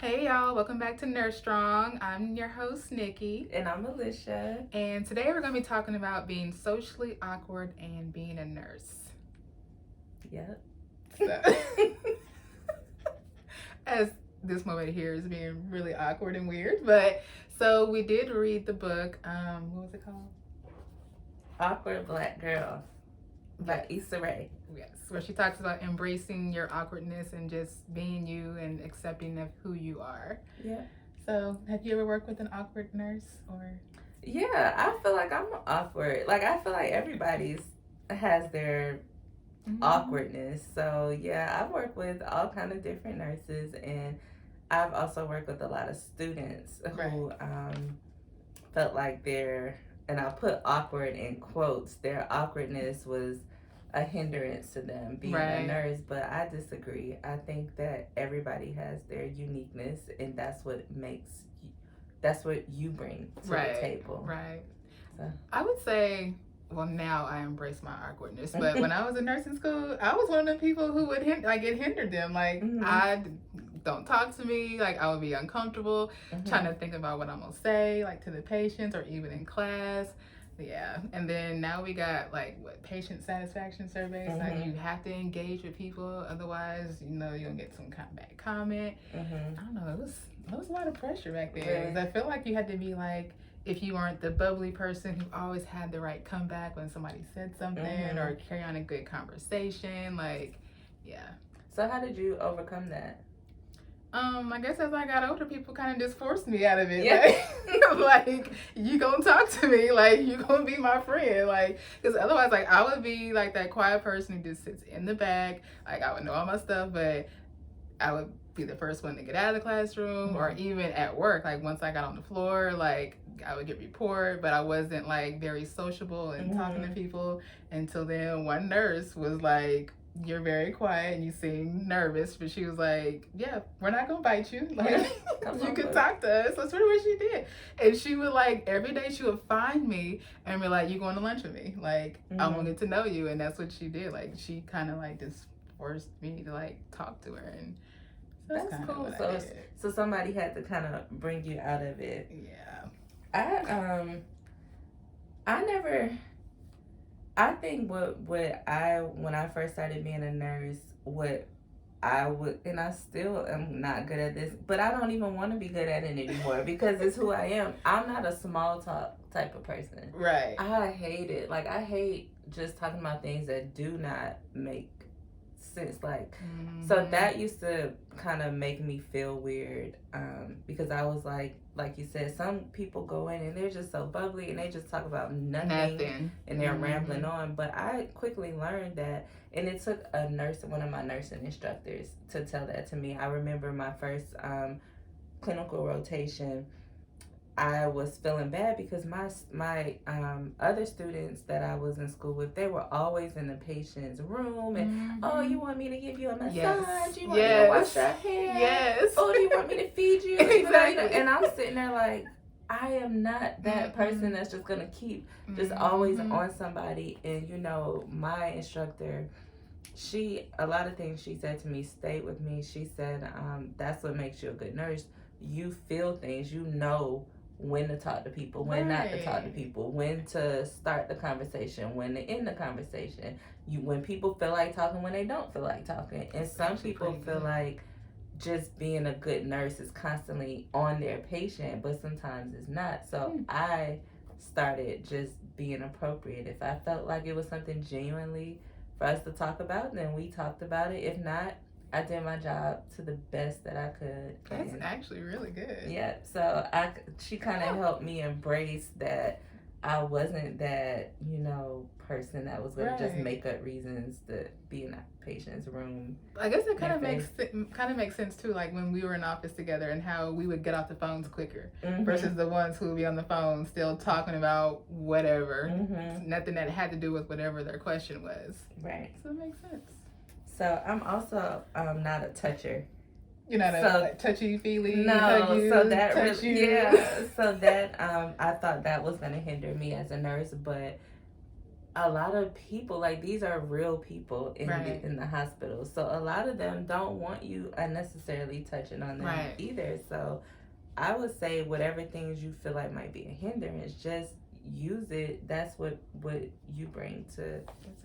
Hey y'all, welcome back to Nurse Strong. I'm your host, Nikki. And I'm Alicia. And today we're going to be talking about being socially awkward and being a nurse. Yep. So, as this moment here is being really awkward and weird, but so we did read the book. What was it called? Awkward Black Girl by Issa Rae. Yes, where she talks about embracing your awkwardness and just being you and accepting of who you are. Yeah. So, have you ever worked with an awkward nurse or? Yeah, I feel like I'm awkward. Like I feel like everybody's has their awkwardness. So yeah, I've worked with all kind of different nurses, and I've also worked with a lot of students who felt like and I put awkward in quotes, their awkwardness was a hindrance to them being a nurse, but I disagree. I think that everybody has their uniqueness, and that's what you bring to the table. Right. So. I would say, well, now I embrace my awkwardness, but when I was in nursing school, I was one of the people who would it hindered them. Like I don't talk to me. Like I would be uncomfortable trying to think about what I'm gonna say, like to the patients or even in class. Yeah, and then now we got like patient satisfaction surveys. Like you have to engage with people, otherwise, you'll get some kind of bad comment. I don't know. It was a lot of pressure back then. I feel like you had to be like, if you weren't the bubbly person who always had the right comeback when somebody said something or carry on a good conversation. Like, yeah. So how did you overcome that? I guess as I got older, people kind of just forced me out of it. Yeah. Like, you gonna talk to me, like, you gonna be my friend, like, because otherwise, like, I would be, like, that quiet person who just sits in the back, like, I would know all my stuff, but I would be the first one to get out of the classroom or even at work, like, once I got on the floor, like, I would get report, but I wasn't, like, very sociable and talking to people until then one nurse was like, you're very quiet and you seem nervous, but she was like, yeah, we're not gonna bite you, like you can talk to us. That's really what she did. And she would, like, every day she would find me and be like, you going to lunch with me, like I want to get to know you. And that's what she did. Like she kind of like just forced me to like talk to her. And so that's cool. So somebody had to kind of bring you out of it. Yeah. I think when I first started being a nurse, and I still am not good at this, but I don't even want to be good at it anymore because it's who I am. I'm not a small talk type of person. Right. I hate it. Like, I hate just talking about things that do not make sense. Like, so that used to kind of make me feel weird because I was like you said, some people go in and they're just so bubbly and they just talk about nothing. And they're rambling on. But I quickly learned that, and it took one of my nursing instructors to tell that to me. I remember my first clinical rotation, I was feeling bad because my other students that I was in school with, they were always in the patient's room and oh, you want me to give you a massage? You want me to wash your hair? Yes. Oh, do you want me to feed you? Exactly. And I'm sitting there like, I am not that person that's just gonna keep just always on somebody. And my instructor, a lot of things she said to me stayed with me. She said, that's what makes you a good nurse. You feel things, when to talk to people, when not to talk to people, when to start the conversation, when to end the conversation. When people feel like talking, when they don't feel like talking. And some people feel like just being a good nurse is constantly on their patient, but sometimes it's not. So I started just being appropriate. If I felt like it was something genuinely for us to talk about, then we talked about it. If not, I did my job to the best that I could. That's actually really good. Yeah, so she kind of helped me embrace that I wasn't that, person that was going to just make up reasons to be in a patient's room. I guess it kind of makes sense too, like when we were in office together and how we would get off the phones quicker versus the ones who would be on the phone still talking about whatever, nothing that had to do with whatever their question was. Right. So it makes sense. So I'm also not a toucher. You're not a touchy-feely? No, so that I thought that was going to hinder me as a nurse, but a lot of people, like, these are real people in Right. in the hospital, so a lot of them don't want you unnecessarily touching on them Right. either. So I would say whatever things you feel like might be a hindrance, just use it. That's what you bring to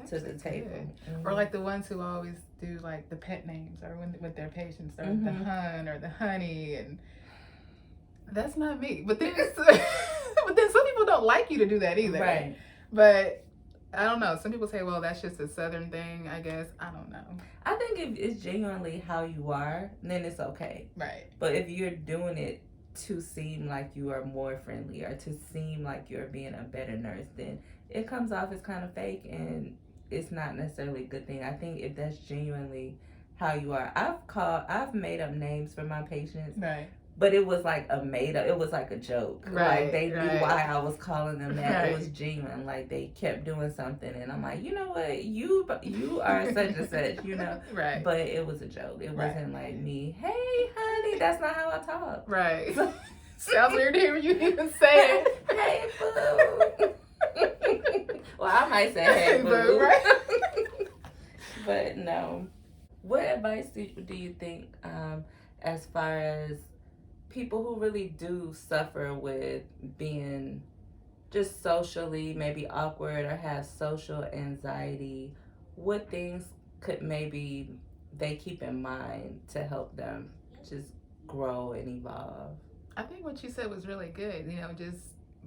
the table. Mm-hmm. Or like the ones who always do like the pet names, or when with their patients, or Mm-hmm. the hun or the honey, and that's not me. But then but then some people don't like you to do that either. Right. But I don't know. Some people say, well, that's just a Southern thing, I guess. I don't know. I think if it's genuinely how you are, then it's okay. Right. But if you're doing it to seem like you are more friendly, or to seem like you're being a better nurse, then it comes off as kind of fake, and it's not necessarily a good thing. I think if that's genuinely how you are, I've made up names for my patients. Right. But it was like it was like a joke. Right, Like, they knew why I was calling them that. Right. It was genuine. Like, they kept doing something, and I'm like, you know what? You are such and such, you know? Right. But it was a joke. It wasn't like me, hey, honey, that's not how I talk. Right. Sounds weird to hear you even say it. Hey, boo. Well, I might say hey, boo. Right. But no. What advice do you think, as far as people who really do suffer with being just socially maybe awkward, or have social anxiety, what things could maybe they keep in mind to help them just grow and evolve? I think what you said was really good. You know, just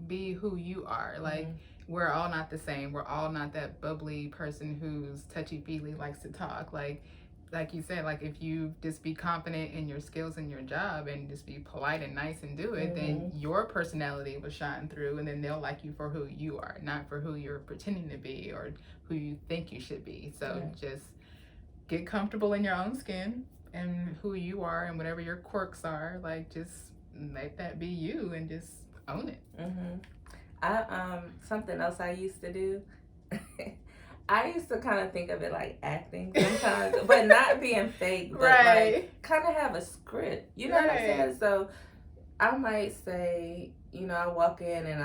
be who you are. Like, we're all not the same. We're all not that bubbly person who's touchy-feely, likes to talk. Like you said, like, if you just be confident in your skills and your job, and just be polite and nice and do it, then your personality will shine through, and then they'll like you for who you are, not for who you're pretending to be or who you think you should be. So just get comfortable in your own skin and who you are, and whatever your quirks are, like, just let that be you and just own it. I something else I used to do. I used to kind of think of it like acting sometimes, but not being fake, but like kind of have a script. You know what I'm saying? So I might say, you know, I walk in and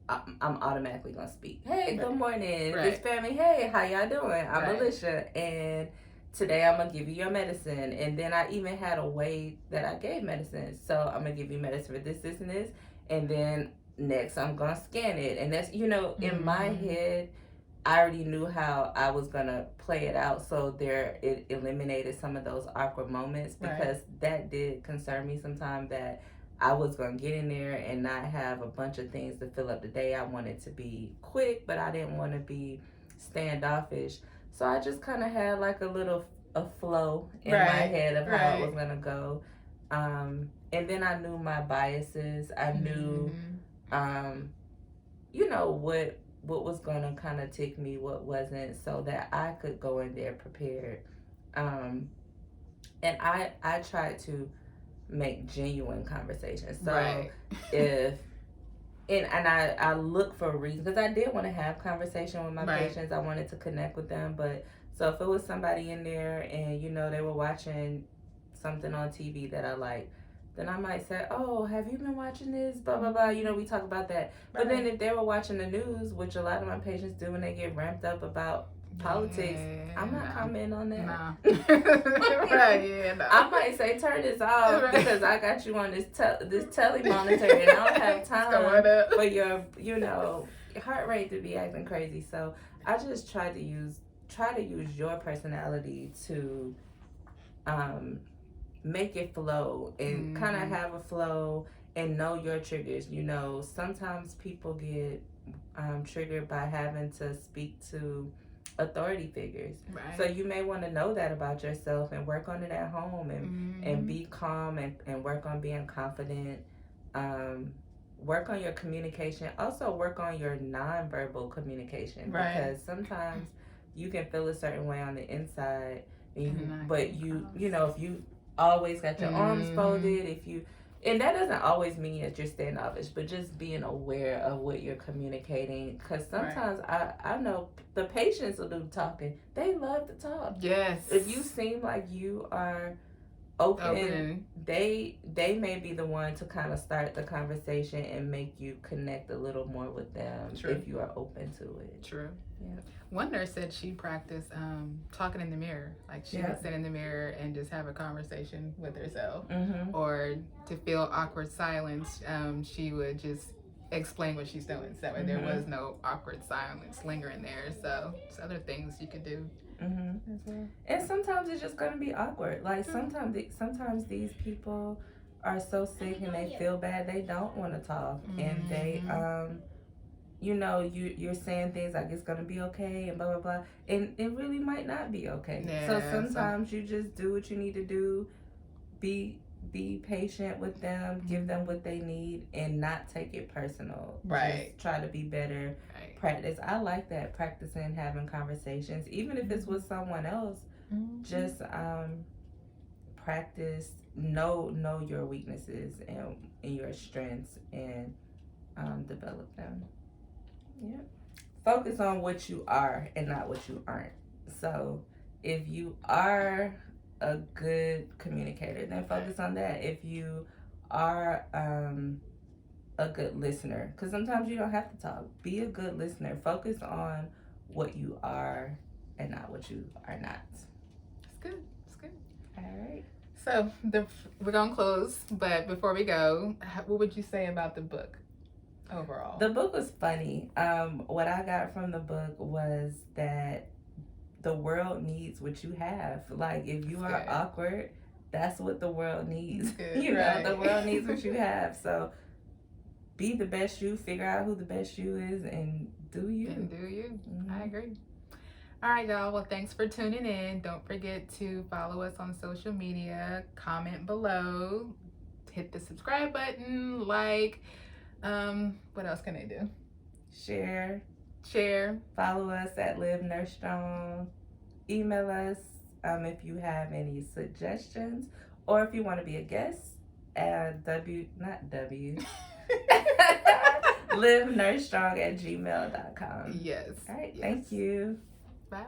I'm automatically gonna speak. Hey, good morning, this family. Hey, how y'all doing? I'm Alicia, and today I'm gonna give you your medicine. And then I even had a way that I gave medicine. So I'm gonna give you medicine for this, this, and this, and then next I'm gonna scan it. And that's, you know, in my head, I already knew how I was gonna play it out, so it eliminated some of those awkward moments, because that did concern me sometimes, that I was gonna get in there and not have a bunch of things to fill up the day. I wanted to be quick, but I didn't want to be standoffish. So I just kind of had like a flow in my head of how it was gonna go, and then I knew my biases. I knew, you know, what was going to kind of tick me, what wasn't, so that I could go in there prepared. And I tried to make genuine conversations. So if, and I look for reasons, because I did want to have conversation with my patients. I wanted to connect with them. But so if it was somebody in there and, you know, they were watching something on TV that I like, then I might say, oh, have you been watching this? Blah, blah, blah. You know, we talk about that. But then if they were watching the news, which a lot of my patients do when they get ramped up about politics, I'm not commenting on that. No. I might say, turn this off because I got you on this telemonitor, and I don't have time for your, you know, heart rate to be acting crazy. So I just try to use your personality to make it flow, and kind of have a flow, and know your triggers. You know, sometimes people get triggered by having to speak to authority figures. So you may want to know that about yourself and work on it at home, and be calm, and work on being confident. Work on your communication. Also work on your nonverbal communication, because sometimes you can feel a certain way on the inside, but you know, if you always got your arms folded, and that doesn't always mean that you're standoffish, but just being aware of what you're communicating. Because sometimes I know the patients will do talking. They love to talk. Yes. If you seem like you are open. They may be the one to kind of start the conversation and make you connect a little more with them if you are open to it. True. Yeah. One nurse said she practiced talking in the mirror. Like she would sit in the mirror and just have a conversation with herself. Or to feel awkward silence, she would just explain what she's doing. So there was no awkward silence lingering there. So there's other things you could do. As well. And sometimes it's just gonna be awkward. Like sometimes these people are so sick and they feel bad they don't want to talk, and they you're saying things like it's gonna be okay and blah blah blah, and it really might not be okay. So sometimes you just do what you need to do, be patient with them, give them what they need, and not take it personal. Just try to be better. Practice. I like that, practicing having conversations, even if it's with someone else. Just practice. Know your weaknesses and your strengths, and develop them. Yeah. Focus on what you are and not what you aren't. So if you are a good communicator, then focus on that. If you are a good listener, because sometimes you don't have to talk, be a good listener. Focus on what you are and not what you are not. It's good. All right, so we're gonna close, but before we go, what would you say about the book overall? The book was funny. What I got from the book was that the world needs what you have. Like, if you are awkward, that's what the world needs. The world needs what you have. So be the best you, figure out who the best you is, and do you. I agree. All right, y'all. Well, thanks for tuning in. Don't forget to follow us on social media, comment below, hit the subscribe button, like. What else can they do? Share. Follow us at Live Nurse Strong. Email us if you have any suggestions, or if you want to be a guest at livenursestrong@gmail.com. Yes. All right. Thank you. Bye.